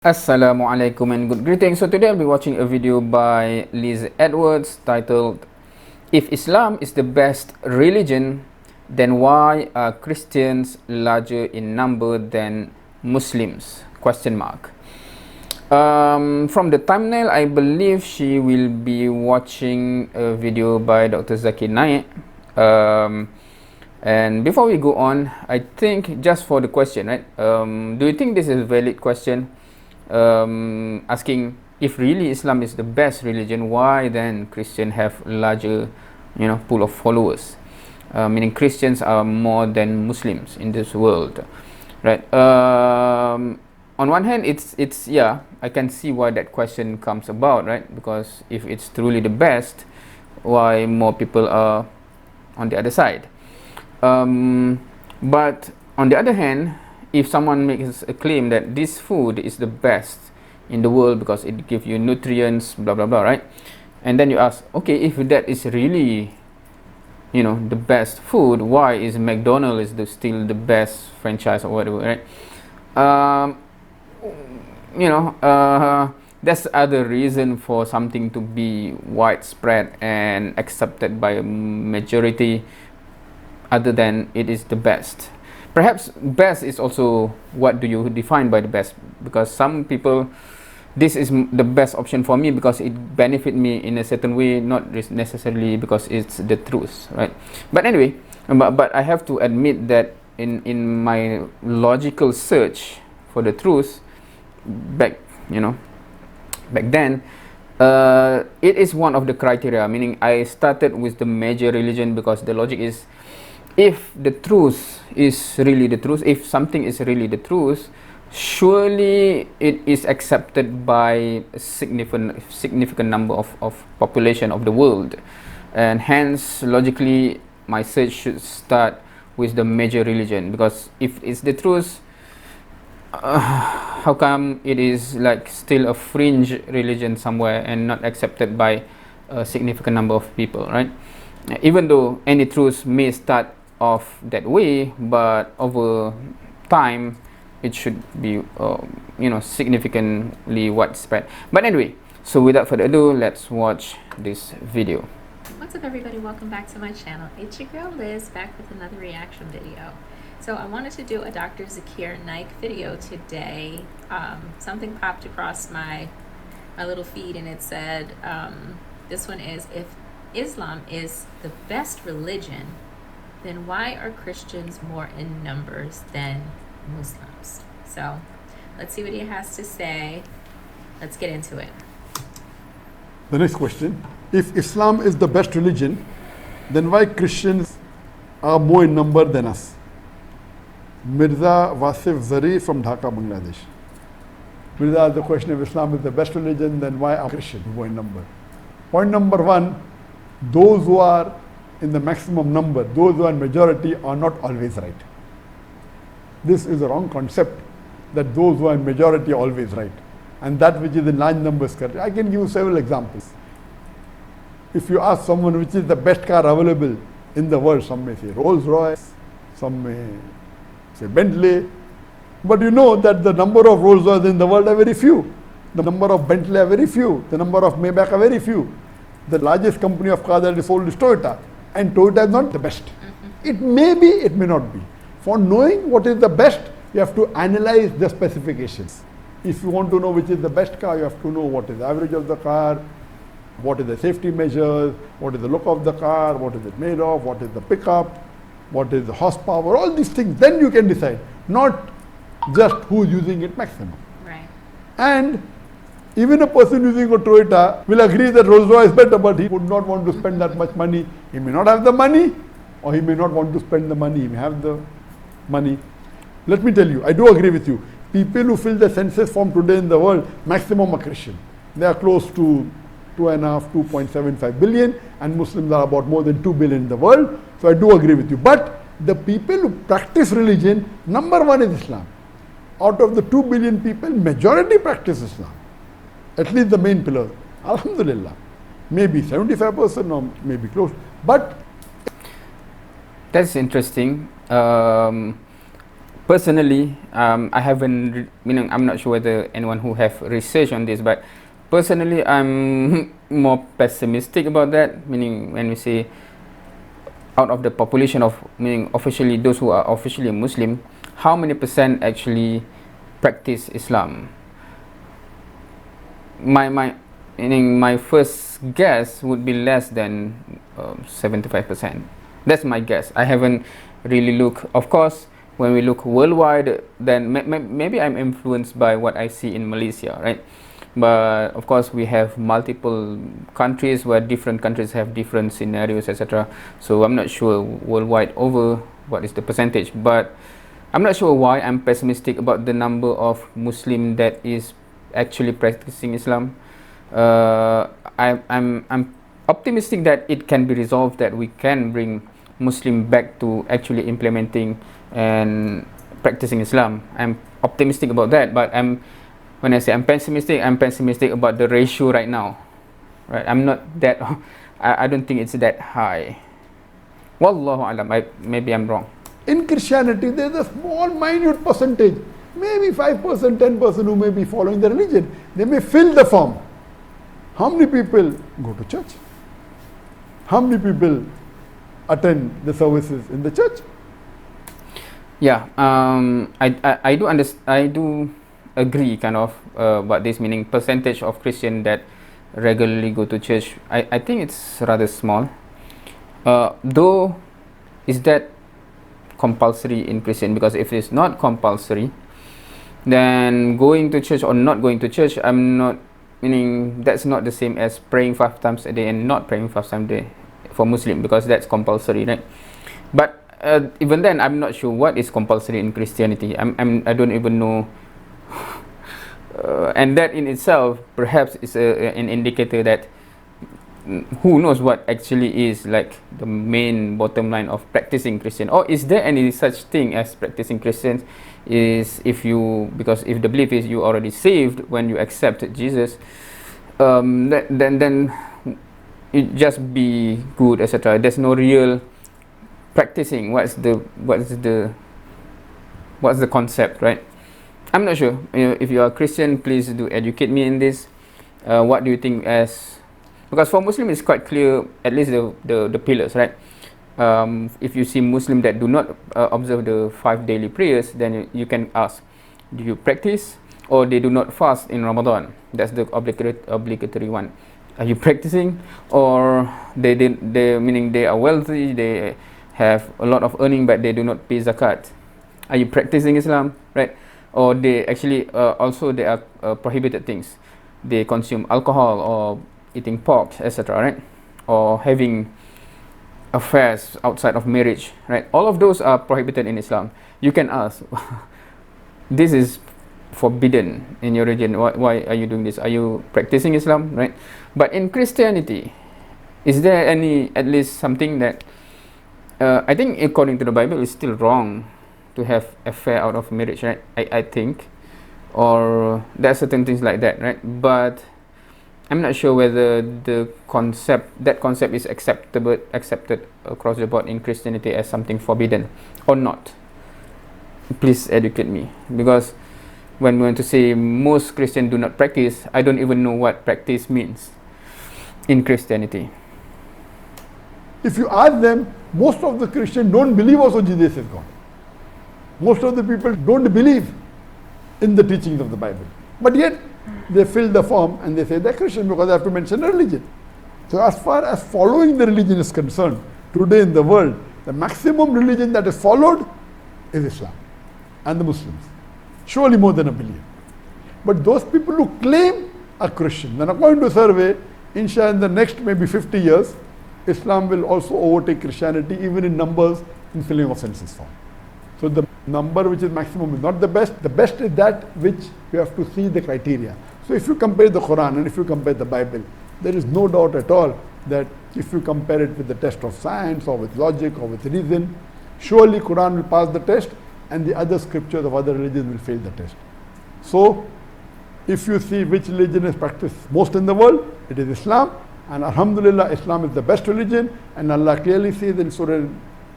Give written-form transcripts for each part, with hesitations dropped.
Assalamualaikum and good greetings. So today I'll be watching a video by Liz Edwards titled "If Islam is the best religion, then why are Christians larger in number than Muslims?" From the thumbnail, I believe she will be watching a video by Dr. Zakir Naik. And before we go on, I think just for the question, right? Do you think this is a valid question? Asking if really Islam is the best religion, why then Christians have larger, pool of followers? Meaning Christians are more than Muslims in this world, right? On one hand, it's I can see why that question comes about, right? Because if it's truly the best, why more people are on the other side? But on the other hand, if someone makes a claim that this food is the best in the world because it gives you nutrients, blah blah blah, right? And then you ask, okay, if that is really, the best food, why is McDonald's still the best franchise or whatever, right? That's other reason for something to be widespread and accepted by a majority, other than it is the best. Perhaps best is also what do you define by the best, because some people, this is the best option for me because it benefit me in a certain way, not necessarily because it's the truth, right? But anyway, but I have to admit that in my logical search for the truth back then, it is one of the criteria, meaning I started with the major religion because the logic is, if the truth is really the truth, if something is really the truth, surely it is accepted by a significant number of population of the world, and hence logically my search should start with the major religion, because if it's the truth, how come it is like still a fringe religion somewhere and not accepted by a significant number of people, right? Even though any truth may start off that way, but over time it should be significantly widespread. But anyway, so without further ado, let's watch this video. What's up everybody, welcome back to my channel. It's your girl Liz, back with another reaction video. So I wanted to do a Dr. Zakir Naik video today. Something popped across my little feed and it said, this one is, if Islam is the best religion, then why are Christians more in numbers than Muslims? So let's see what he has to say. Let's get into it. The next question, if Islam is the best religion, then why Christians are more in number than us? Mirza Wasif Zari from Dhaka, Bangladesh. Mirza asked the question, if Islam is the best religion, then why are Christians more in number? Point number one, those who are in the maximum number, those who are in majority are not always right. This is a wrong concept, that those who are in majority are always right, and that which is in large numbers correct. I can give you several examples. If you ask someone which is the best car available in the world, some may say Rolls Royce, some may say Bentley, but you know that the number of Rolls Royce in the world are very few, the number of Bentley are very few, the number of Maybach are very few. The largest company of cars that is sold is Toyota, and Toyota is not the best. It may be, it may not be. For knowing what is the best, you have to analyze the specifications. If you want to know which is the best car, you have to know what is the average of the car, what is the safety measures, what is the look of the car, what is it made of, what is the pickup, what is the horsepower, all these things. Then you can decide, not just who is using it maximum. Right. And even a person using a Toyota will agree that Rolls Royce is better, but he would not want to spend that much money. He may not have the money, or he may not want to spend the money. He may have the money. Let me tell you, I do agree with you. People who fill the census form today in the world, maximum are Christian. They are close to 2.75 billion, and Muslims are about more than 2 billion in the world. So I do agree with you. But the people who practice religion, number one is Islam. Out of the 2 billion people, majority practice Islam. At least the main pillars. Alhamdulillah. Maybe 75% or maybe close. But That's interesting. personally, I haven't, meaning I'm not sure whether anyone who have research on this, but personally, I'm more pessimistic about that. Meaning, when we say out of the population of, meaning officially those who are officially Muslim, how many percent actually practice Islam? Meaning my first guess would be less than 75%. That's my guess. I haven't really looked. Of course, when we look worldwide, then maybe I'm influenced by what I see in Malaysia, right? But of course, we have multiple countries where different countries have different scenarios, etc. So I'm not sure worldwide over what is the percentage, but I'm not sure why I'm pessimistic about the number of Muslim that is actually practicing Islam. I'm optimistic that it can be resolved, that we can bring Muslim back to actually implementing and practicing Islam. I'm optimistic about that, but when I say I'm pessimistic about the ratio right now. Right? I'm not that. I don't think it's that high. Wallahu alam. Maybe I'm wrong. In Christianity, there's a small, minute percentage, maybe 5%, 10% who may be following the religion. They may fill the form. How many people go to church? How many people attend the services in the church? Yeah, I do understand. I do agree, kind of, about this, meaning percentage of Christian that regularly go to church. I think it's rather small. Though, is that compulsory in Christian? Because if it's not compulsory, then going to church or not going to church, I'm not, meaning that's not the same as praying 5 times a day and not praying 5 times a day for Muslim, because that's compulsory, right? But even then, I'm not sure what is compulsory in Christianity. I don't even know. And that in itself perhaps is an indicator that who knows what actually is like the main bottom line of practicing Christian. Or is there any such thing as practicing Christians? Is if because if the belief is you already saved when you accept Jesus, then it just be good, etc. There's no real practicing. What's the concept, right? I'm not sure. If you are a Christian, please do educate me in this. What do you think as? Because for Muslim, it's quite clear, at least the pillars, right? If you see Muslim that do not observe the 5 daily prayers, then you can ask, do you practice? Or they do not fast in Ramadan? That's the obligatory one. Are you practicing? Or they meaning they are wealthy, they have a lot of earning, but they do not pay zakat. Are you practicing Islam, right? Or they actually also they are prohibited things. They consume alcohol or eating pork, etc., right? Or having affairs outside of marriage, right? All of those are prohibited in Islam. You can ask, this is forbidden in your religion. Why are you doing this? Are you practicing Islam, right? But in Christianity, is there any, at least something that I think according to the Bible is still wrong to have affair out of marriage, right? I think, or there are certain things like that, right? But I'm not sure whether that concept is accepted across the board in Christianity as something forbidden or not. Please educate me, because when we want to say most Christians do not practice, I don't even know what practice means in Christianity. If you ask them, most of the Christians don't believe also Jesus is God. Most of the people don't believe in the teachings of the Bible. But yet, they fill the form and they say they're Christian because they have to mention religion. So as far as following the religion is concerned, today in the world, the maximum religion that is followed is Islam and the Muslims. Surely more than 1 billion. But those people who claim are Christian, then according to a survey, inshallah in the next maybe 50 years, Islam will also overtake Christianity even in numbers in filling of census form. So the number which is maximum is not the best. The best is that which you have to see the criteria. So if you compare the Quran and if you compare the Bible, there is no doubt at all that if you compare it with the test of science or with logic or with reason, surely Quran will pass the test and the other scriptures of other religions will fail the test. So if you see which religion is practiced most in the world, it is Islam. And Alhamdulillah, Islam is the best religion. And Allah clearly says in Surah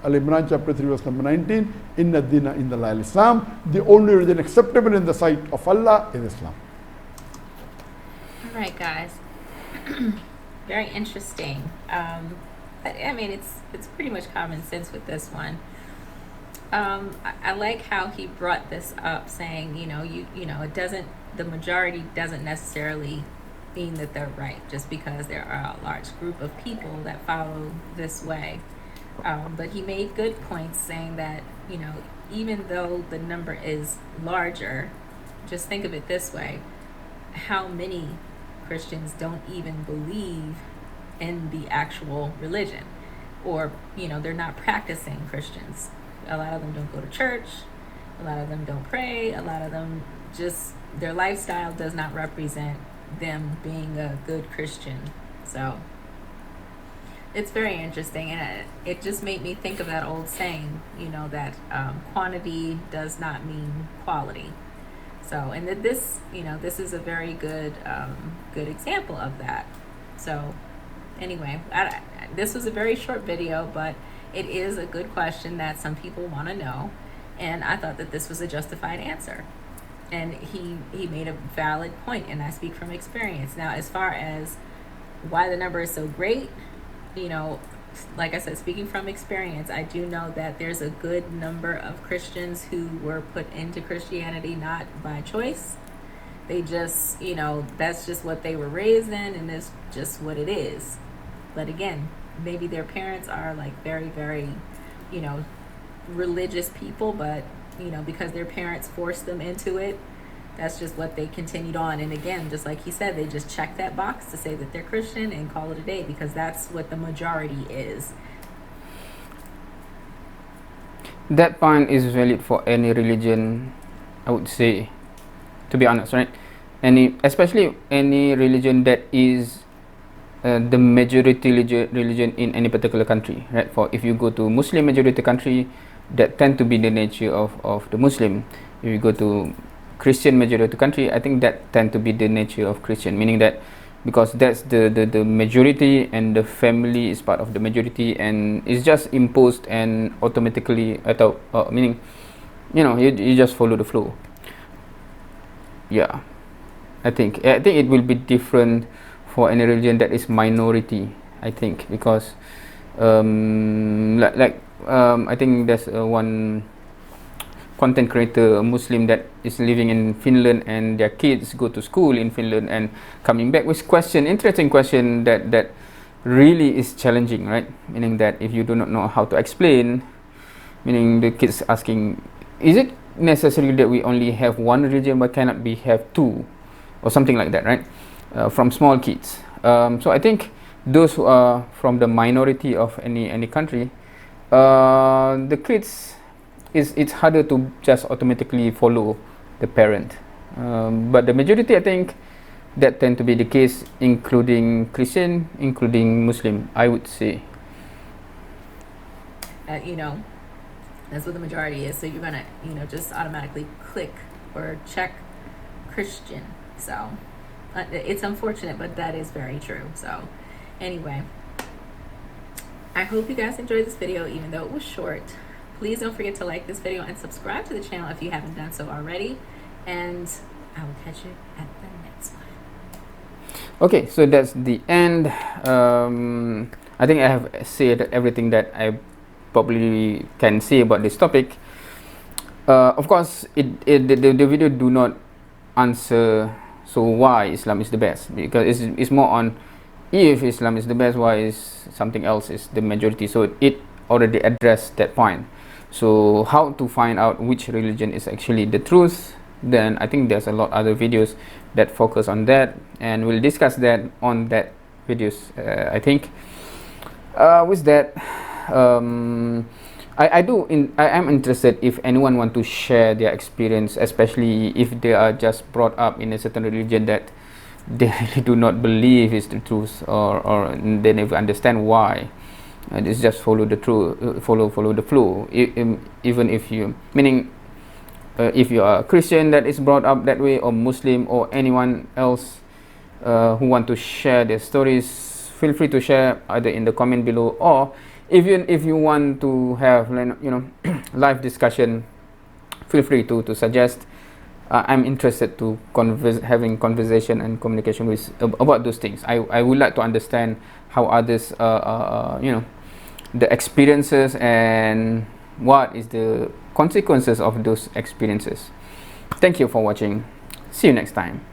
Al-Imran chapter 3 verse number 19, Inna Dina in the Islam, the only religion acceptable in the sight of Allah is Islam. All right, guys. Very interesting. I mean, it's pretty much common sense with this one. I like how he brought this up, saying, you know, it doesn't, the majority doesn't necessarily mean that they're right, just because there are a large group of people that follow this way. But he made good points, saying that, you know, even though the number is larger, just think of it this way: how many Christians don't even believe in the actual religion, or, you know, they're not practicing Christians. A lot of them don't go to church, a lot of them don't pray, a lot of them just, their lifestyle does not represent them being a good Christian. So it's very interesting, and it just made me think of that old saying, you know, that quantity does not mean quality. So, and that this, you know, this is a very good good example of that. So anyway, this was a very short video, but it is a good question that some people want to know, and I thought that this was a justified answer. And he made a valid point, and I speak from experience. Now, as far as why the number is so great, you know, like I said, speaking from experience, I do know that there's a good number of Christians who were put into Christianity not by choice. They just, you know, that's just what they were raised in, and it's just what it is. But again, maybe their parents are like very, very, you know, religious people, but, you know, because their parents forced them into it, that's just what they continued on. And again, just like he said, they just check that box to say that they're Christian and call it a day, because that's what the majority is. That point is valid for any religion, I would say, to be honest, right? Especially any religion that is the majority religion in any particular country, right? For if you go to Muslim majority country, that tend to be the nature of the Muslim. If you go to Christian majority country, I think that tend to be the nature of Christian, meaning that because that's the majority, and the family is part of the majority, and it's just imposed and automatically, meaning, you know, you just follow the flow. Yeah, I think it will be different for any religion that is minority, I think, because I think there's one content creator, a Muslim, that is living in Finland, and their kids go to school in Finland and coming back with interesting question that really is challenging, right? Meaning that if you do not know how to explain, meaning the kids asking, is it necessary that we only have one religion but cannot we have two, or something like that, right? From small kids. So I think those who are from the minority of any country, the kids, it's harder to just automatically follow the parent. But the majority, I think, that tend to be the case, including Christian, including Muslim, I would say. You know, that's what the majority is. So you're gonna, you know, just automatically click or check Christian. So it's unfortunate, but that is very true. So anyway, I hope you guys enjoyed this video, even though it was short. Please don't forget to like this video and subscribe to the channel if you haven't done so already. And I will catch you at the next one. Okay, so that's the end. I think I have said everything that I probably can say about this topic. Of course, the video do not answer so why Islam is the best, because it's more on if Islam is the best, why is something else is the majority. So it already addressed that point. So how to find out which religion is actually the truth, then I think there's a lot other videos that focus on that, and we'll discuss that on that videos. I think with that, I am interested if anyone want to share their experience, especially if they are just brought up in a certain religion that they really do not believe is the truth, or they never understand why. It's just follow the truth, follow the flow. Even if you, meaning if you are a Christian that is brought up that way, or Muslim, or anyone else who want to share their stories, feel free to share either in the comment below, or if you want to have, you know, live discussion, feel free to suggest. I'm interested to having conversation and communication with about those things. I would like to understand how others you know, the experiences and what is the consequences of those experiences. Thank you for watching. See you next time.